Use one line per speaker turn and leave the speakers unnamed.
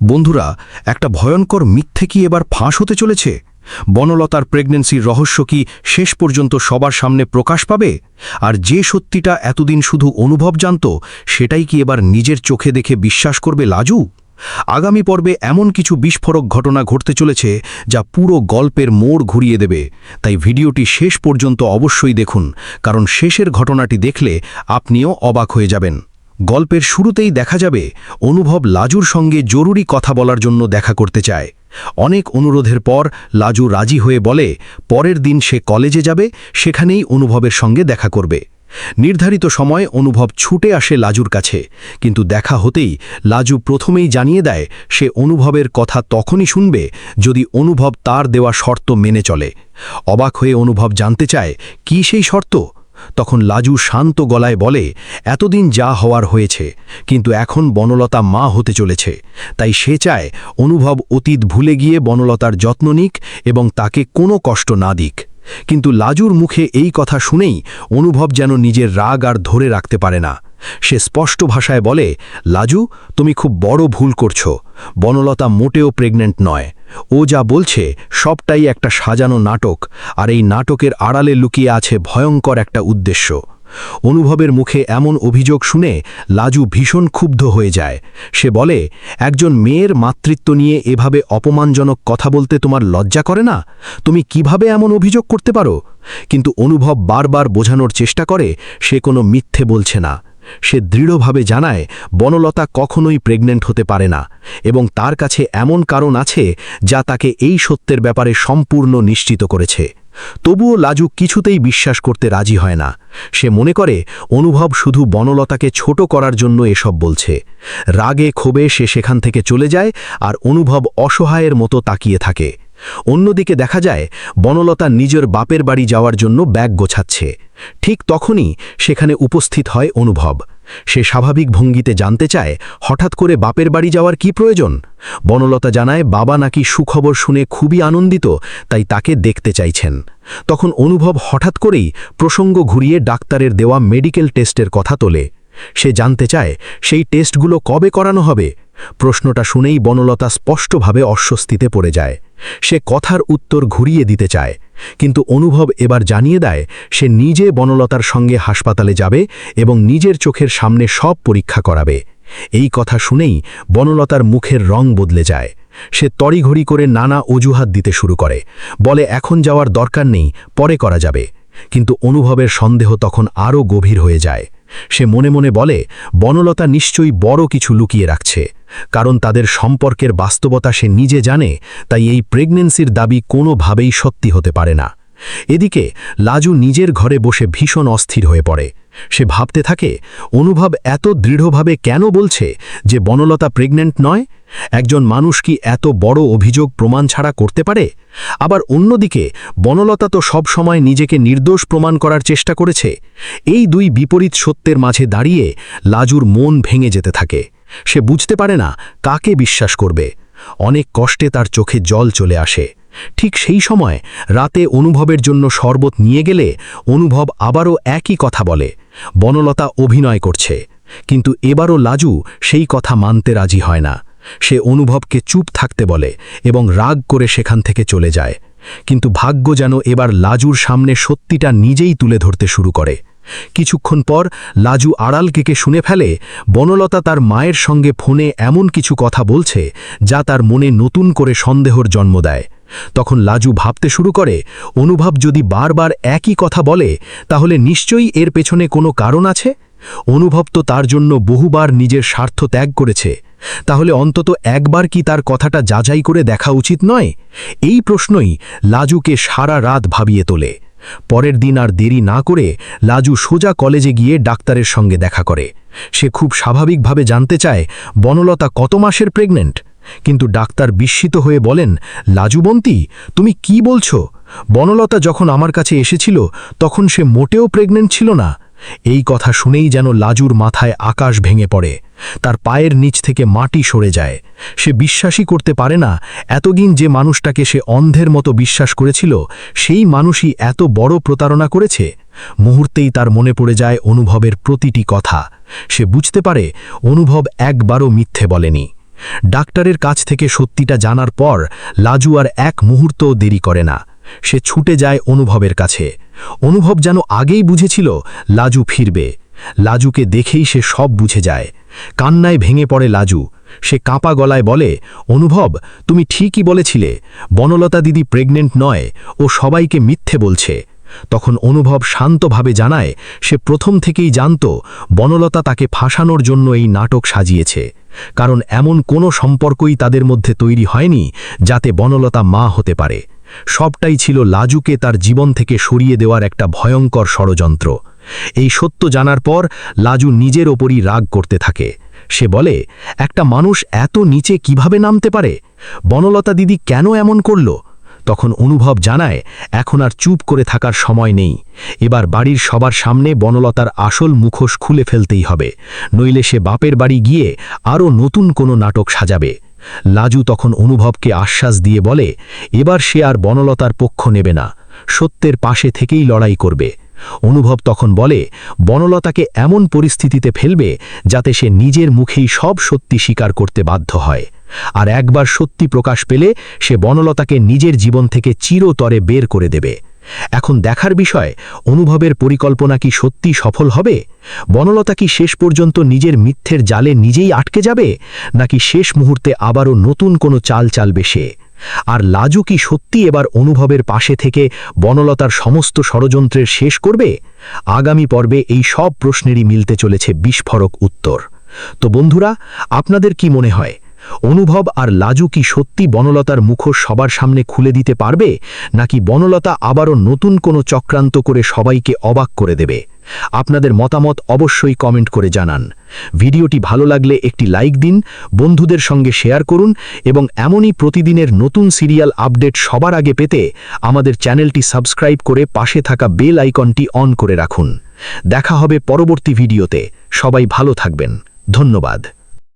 বন্ধুরা, একটা ভয়ঙ্কর মিথ্যে কি এবার ফাঁস হতে চলেছে? বনলতার প্রেগন্যান্সির রহস্য কি শেষ পর্যন্ত সবার সামনে প্রকাশ পাবে? আর যে সত্যিটা এতদিন শুধু অনুভব জানত, সেটাই কি এবার নিজের চোখে দেখে বিশ্বাস করবে লাজু? আগামী পর্বে এমন কিছু বিস্ফোরক ঘটনা ঘটতে চলেছে যা পুরো গল্পের মোড় ঘুরিয়ে দেবে। তাই ভিডিওটি শেষ পর্যন্ত অবশ্যই দেখুন, কারণ শেষের ঘটনাটি দেখলে আপনিও অবাক হয়ে যাবেন। গল্পের শুরুতেই দেখা যাবে অনুভব লাজুর সঙ্গে জরুরি কথা বলার জন্য দেখা করতে চায়। অনেক অনুরোধের পর লাজু রাজি হয়ে বলে পরের দিন সে কলেজে যাবে, সেখানেই অনুভবের সঙ্গে দেখা করবে। নির্ধারিত সময় অনুভব ছুটে আসে লাজুর কাছে, কিন্তু দেখা হতেই লাজু প্রথমেই জানিয়ে দেয় সে অনুভবের কথা তখনই শুনবে যদি অনুভব তার দেওয়া শর্ত মেনে চলে। অবাক হয়ে অনুভব জানতে চায় কী সেই শর্ত। তখন লাজু শান্ত গলায় বলে এতদিন যা হওয়ার হয়েছে, কিন্তু এখন বনলতা মা হতে চলেছে, তাই সে চায় অনুভব অতীত ভুলে গিয়ে বনলতার যত্ন নিক এবং তাকে কোনো কষ্ট না দিক। কিন্তু লাজুর মুখে এই কথা শুনেই অনুভব যেন নিজের রাগ আর ধরে রাখতে পারে না। সে স্পষ্ট ভাষায় বলে, লাজু, তুমি খুব বড় ভুল করছো। বনলতা মোটেও প্রেগন্যান্ট নয়। ও যা বলছে সবটাই একটা সাজানো নাটক, আর এই নাটকের আড়ালে লুকিয়ে আছে ভয়ঙ্কর একটা উদ্দেশ্য। অনুভবের মুখে এমন অভিযোগ শুনে লাজু ভীষণ ক্ষুব্ধ হয়ে যায়। সে বলে, একজন মেয়ের মাতৃত্ব নিয়ে এভাবে অপমানজনক কথা বলতে তোমার লজ্জা করে না? তুমি কিভাবে এমন অভিযোগ করতে পারো? কিন্তু অনুভব বারবার বোঝানোর চেষ্টা করে সে কোনো মিথ্যে বলছে না। সে দৃঢ়ভাবে জানায় বনলতা কখনোই প্রেগন্যান্ট হতে পারে না, এবং তার কাছে এমন কারণ আছে যা তাকে এই সত্যের ব্যাপারে সম্পূর্ণ নিশ্চিত করেছে। তবুও লাজু কিছুতেই বিশ্বাস করতে রাজি হয় না। সে মনে করে অনুভব শুধু বনলতাকে ছোট করার জন্য এসব বলছে। রাগে ক্ষোভে সে সেখান থেকে চলে যায়, আর অনুভব অসহায়ের মতো তাকিয়ে থাকে। অন্যদিকে দেখা যায় বনলতা নিজের বাপের বাড়ি যাওয়ার জন্য ব্যাগ গোছাচ্ছে। ঠিক তখনই সেখানে উপস্থিত হয় অনুভব। সে স্বাভাবিক ভঙ্গিতে জানতে চায় হঠাৎ করে বাপের বাড়ি যাওয়ার কি প্রয়োজন। বনলতা জানায় বাবা নাকি সুখবর শুনে খুবই আনন্দিত, তাই তাকে দেখতে চাইছেন। তখন অনুভব হঠাৎ করেই প্রসঙ্গ ঘুরিয়ে ডাক্তারের দেওয়া মেডিকেল টেস্টের কথা তোলে। সে জানতে চায় সেই টেস্টগুলো কবে করানো হবে। প্রশ্নটা শুনেই বনলতা স্পষ্টভাবে অস্বস্তিতে পড়ে যায়। সে কথার উত্তর ঘুরিয়ে দিতে চায়, কিন্তু অনুভব এবার জানিয়ে দেয় সে নিজে বনলতার সঙ্গে হাসপাতালে যাবে এবং নিজের চোখের সামনে সব পরীক্ষা করাবে। এই কথা শুনেই বনলতার মুখের রং বদলে যায়। সে তড়িঘড়ি করে নানা অজুহাত দিতে শুরু করে, বলে এখন যাওয়ার দরকার নেই, পরে করা যাবে। কিন্তু অনুভবের সন্দেহ তখন আরও গভীর হয়ে যায়। সে মনে মনে বলে বনলতা নিশ্চয়ই বড় কিছু লুকিয়ে রাখছে, কারণ তাদের সম্পর্কের বাস্তবতা সে নিজে জানে, তাই এই প্রেগন্যান্সির দাবি কোনোভাবেই সত্যি হতে পারে না। এদিকে লাজু নিজের ঘরে বসে ভীষণ অস্থির হয়ে পড়ে। সে ভাবতে থাকে অনুভব এত দৃঢ়ভাবে কেন বলছে যে বনলতা প্রেগন্যান্ট নয়? একজন মানুষ কি এত বড় অভিযোগ প্রমাণ ছাড়া করতে পারে? আবার অন্যদিকে বনলতা তো সব সময় নিজেকে নির্দোষ প্রমাণ করার চেষ্টা করেছে। এই দুই বিপরীত সত্যের মাঝে দাঁড়িয়ে লাজুর মন ভেঙে যেতে থাকে। সে বুঝতে পারে না কাকে বিশ্বাস করবে। অনেক কষ্টে তার চোখে জল চলে আসে। ঠিক সেই সময় রাতে অনুভবের জন্য শরবত নিয়ে গেলে অনুভব আবারও একই কথা বলে, বনলতা অভিনয় করছে। কিন্তু এবারও লাজু সেই কথা মানতে রাজি হয় না। সে অনুভবকে চুপ থাকতে বলে এবং রাগ করে সেখান থেকে চলে যায়। কিন্তু ভাগ্য যেন এবার লাজুর সামনে সত্যিটা নিজেই তুলে ধরতে শুরু করে। কিছুক্ষণ পর লাজু আড়াল কেকে শুনে ফেলে বনলতা তার মায়ের সঙ্গে ফোনে এমন কিছু কথা বলছে যা তার মনে নতুন করে সন্দেহর জন্ম দেয়। তখন লাজু ভাবতে শুরু করে অনুভব যদি বারবার একই কথা বলে, তাহলে নিশ্চয়ই এর পেছনে কোনো কারণ আছে। অনুভব তো তার জন্য বহুবার নিজের স্বার্থ ত্যাগ করেছে, তাহলে অন্তত একবার কি তার কথাটা যাচাই করে দেখা উচিত নয়? এই প্রশ্নই লাজুকে সারা রাত ভাবিয়ে তোলে। পরের দিন আর দেরি না করে লাজু সোজা কলেজে গিয়ে ডাক্তারের সঙ্গে দেখা করে। সে খুব স্বাভাবিকভাবে জানতে চায় বনলতা কত মাসের প্রেগন্যান্ট। কিন্তু ডাক্তার বিস্মিত হয়ে বলেন, লাজুবন্তী, তুমি কি বলছো? বনলতা যখন আমার কাছে এসেছিল তখন সে মোটেও প্রেগন্যান্ট ছিল না। এই কথা শুনেই যেন লাজুর মাথায় আকাশ ভেঙে পড়ে। তার পায়ের নিচ থেকে মাটি সরে যায়। সে বিশ্বাসই করতে পারে না এতদিন যে মানুষটাকে সে অন্ধের মতো বিশ্বাস করেছিল, সেই মানুষই এত বড় প্রতারণা করেছে। মুহূর্তেই তার মনে পড়ে যায় অনুভবের প্রতিটি কথা। সে বুঝতে পারে অনুভব একবারও মিথ্যে বলেনি। ডাক্তারের কাছ থেকে সত্যিটা জানার পর লাজু আর এক মুহূর্তও দেরি করে না। সে ছুটে যায় অনুভবের কাছে। অনুভব যেন আগেই বুঝেছিল লাজু ফিরবে। লাজুকে দেখেই সে সব বুঝে যায়। কান্নায় ভেঙে পড়ে লাজু। সে কাঁপা গলায় বলে, অনুভব, তুমি ঠিকই বলেছিলে, বনলতা দিদি প্রেগনেন্ট নয়, ও সবাইকে মিথ্যে বলছে। তখন অনুভব শান্তভাবে জানায় সে প্রথম থেকেই জানত বনলতা তাকে ফাঁসানোর জন্য এই নাটক সাজিয়েছে, কারণ এমন কোনো সম্পর্কই তাদের মধ্যে তৈরি হয়নি যাতে বনলতা মা হতে পারে। সবটাই ছিল লাজুকে তার জীবন থেকে সরিয়ে দেওয়ার একটা ভয়ঙ্কর ষড়যন্ত্র। এই সত্য জানার পর লাজু নিজের ওপরই রাগ করতে থাকে। সে বলে, একটা মানুষ এত নিচে কিভাবে নামতে পারে? বনলতা দিদি কেন এমন করল? তখন অনুভব জানায় এখন আর চুপ করে থাকার সময় নেই। এবার বাড়ির সবার সামনে বনলতার আসল মুখোশ খুলে ফেলতেই হবে, নইলে সে বাপের বাড়ি গিয়ে আরও নতুন কোনো নাটক সাজাবে। লাজু তখন অনুভবকে আশ্বাস দিয়ে বলে এবার সে আর বনলতার পক্ষ নেবে না, সত্যের পাশে থেকেই লড়াই করবে। অনুভব তখন বলে বনলতাকে এমন পরিস্থিতিতে ফেলবে যাতে সে নিজের মুখেই সব সত্যি স্বীকার করতে বাধ্য হয়। আর একবার সত্যি প্রকাশ পেলে সে বনলতাকে নিজের জীবন থেকে চিরতরে বের করে দেবে। এখন দেখার বিষয় অনুভবের পরিকল্পনা কি সত্যি সফল হবে? বনলতা কি শেষ পর্যন্ত নিজের মিথ্যের জালে নিজেই আটকে যাবে, নাকি শেষ মুহূর্তে আবারও নতুন কোনো চাল চালবে সে? আর লাজু কি সত্যি এবার অনুভবের পাশে থেকে বনলতার সমস্ত ষড়যন্ত্রের শেষ করবে? আগামী পর্বে এই সব প্রশ্নেরই মিলতে চলেছে বিস্ফোরক উত্তর। তো বন্ধুরা, আপনাদের কি মনে হয়, অনুভব আর লাজু কি সত্যি বনলতার মুখোশ সবার সামনে খুলে দিতে পারবে, নাকি বনলতা আবারও নতুন কোনো চক্রান্ত করে সবাইকে অবাক করে দেবে? আপনাদের মতামত অবশ্যই কমেন্ট করে জানান। ভিডিওটি ভালো লাগলে একটি লাইক দিন, বন্ধুদের সঙ্গে শেয়ার করুন এবং এমনই প্রতিদিনের নতুন সিরিয়াল আপডেট সবার আগে পেতে আমাদের চ্যানেলটি সাবস্ক্রাইব করে পাশে থাকা বেল আইকনটি অন করে রাখুন। দেখা হবে পরবর্তী ভিডিওতে। সবাই ভালো থাকবেন। ধন্যবাদ।